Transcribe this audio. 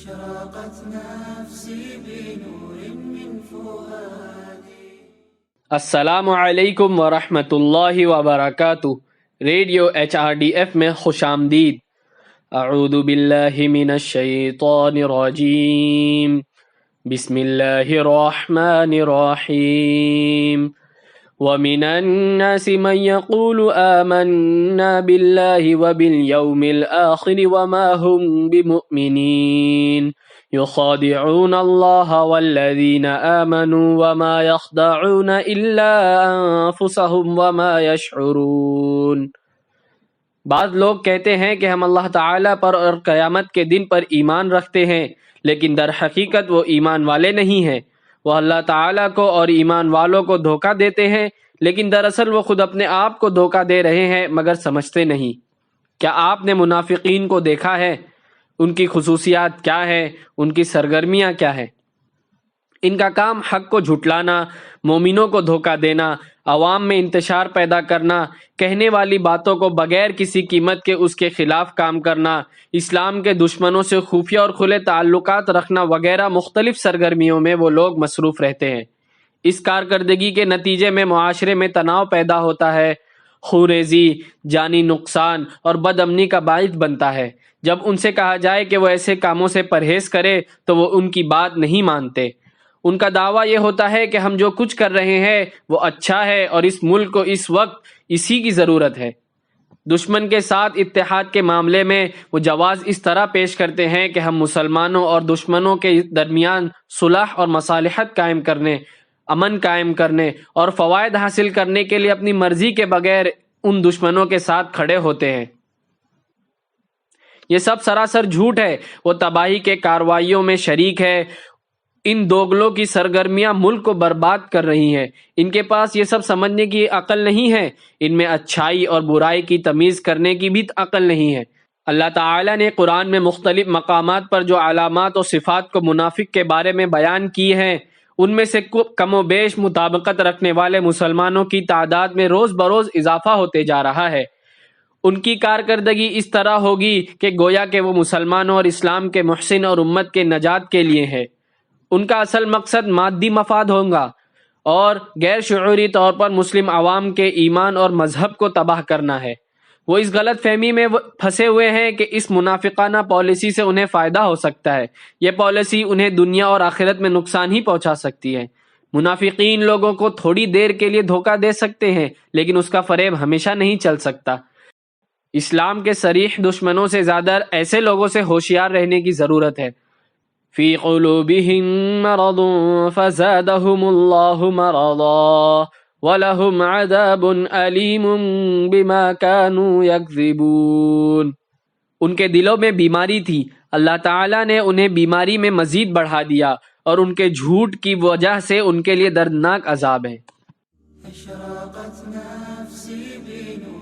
أشرقت نفسي بنور من فؤادي. السلام علیکم ورحمۃ اللہ وبرکاتہ. ریڈیو HRDF میں خوش آمدید. اعوذ باللہ من الشیطان الرجیم. بسم اللہ الرحمن الرحیم. وَمِنَ النَّاسِ مَن يَقُولُ آمَنَّا بِاللَّهِ وَبِالْيَوْمِ الْآخِرِ وَمَا هُمْ بِمُؤْمِنِينَ يُخَادِعُونَ اللَّهَ وَالَّذِينَ آمَنُوا وَمَا يَخْدَعُونَ إِلَّا أَنفُسَهُمْ وَمَا يَشْعُرُونَ. بعض لوگ کہتے ہیں کہ ہم اللہ تعالیٰ پر اور قیامت کے دن پر ایمان رکھتے ہیں، لیکن در حقیقت وہ ایمان والے نہیں ہیں. وہ اللہ تعالیٰ کو اور ایمان والوں کو دھوکہ دیتے ہیں، لیکن دراصل وہ خود اپنے آپ کو دھوکہ دے رہے ہیں مگر سمجھتے نہیں. کیا آپ نے منافقین کو دیکھا ہے؟ ان کی خصوصیات کیا ہے؟ ان کی سرگرمیاں کیا ہے؟ ان کا کام حق کو جھٹلانا، مومنوں کو دھوکہ دینا، عوام میں انتشار پیدا کرنا، کہنے والی باتوں کو بغیر کسی قیمت کے اس کے خلاف کام کرنا، اسلام کے دشمنوں سے خفیہ اور کھلے تعلقات رکھنا وغیرہ مختلف سرگرمیوں میں وہ لوگ مصروف رہتے ہیں. اس کارکردگی کے نتیجے میں معاشرے میں تناؤ پیدا ہوتا ہے، خوریزی، جانی نقصان اور بد امنی کا باعث بنتا ہے. جب ان سے کہا جائے کہ وہ ایسے کاموں سے پرہیز کرے تو وہ ان کی بات نہیں مانتے. ان کا دعویٰ یہ ہوتا ہے کہ ہم جو کچھ کر رہے ہیں وہ اچھا ہے اور اس ملک کو اس وقت اسی کی ضرورت ہے. دشمن کے ساتھ اتحاد کے معاملے میں وہ جواز اس طرح پیش کرتے ہیں کہ ہم مسلمانوں اور دشمنوں کے درمیان صلح اور مصالحت قائم کرنے، امن قائم کرنے اور فوائد حاصل کرنے کے لیے اپنی مرضی کے بغیر ان دشمنوں کے ساتھ کھڑے ہوتے ہیں. یہ سب سراسر جھوٹ ہے. وہ تباہی کے کارروائیوں میں شریک ہے. ان دوگلوں کی سرگرمیاں ملک کو برباد کر رہی ہیں. ان کے پاس یہ سب سمجھنے کی عقل نہیں ہے. ان میں اچھائی اور برائی کی تمیز کرنے کی بھی عقل نہیں ہے. اللہ تعالیٰ نے قرآن میں مختلف مقامات پر جو علامات اور صفات کو منافق کے بارے میں بیان کی ہیں، ان میں سے کم و بیش مطابقت رکھنے والے مسلمانوں کی تعداد میں روز بروز اضافہ ہوتے جا رہا ہے. ان کی کارکردگی اس طرح ہوگی کہ گویا کہ وہ مسلمانوں اور اسلام کے محسن اور امت کے نجات کے لیے ہے. ان کا اصل مقصد مادی مفاد ہوگا اور غیر شعوری طور پر مسلم عوام کے ایمان اور مذہب کو تباہ کرنا ہے. وہ اس غلط فہمی میں پھنسے ہوئے ہیں کہ اس منافقانہ پالیسی سے انہیں فائدہ ہو سکتا ہے. یہ پالیسی انہیں دنیا اور آخرت میں نقصان ہی پہنچا سکتی ہے. منافقین لوگوں کو تھوڑی دیر کے لیے دھوکہ دے سکتے ہیں، لیکن اس کا فریب ہمیشہ نہیں چل سکتا. اسلام کے صریح دشمنوں سے زیادہ ایسے لوگوں سے ہوشیار رہنے کی ضرورت ہے. فی قلوبہم مرض فزادہم اللہ مرضا وَلَهُمْ عَذَابٌ أَلِيمٌ بِمَا كَانُوا يَكْذِبُونَ. ان کے دلوں میں بیماری تھی، اللہ تعالیٰ نے انہیں بیماری میں مزید بڑھا دیا اور ان کے جھوٹ کی وجہ سے ان کے لیے دردناک عذاب ہے. أشرقت نفسي بنور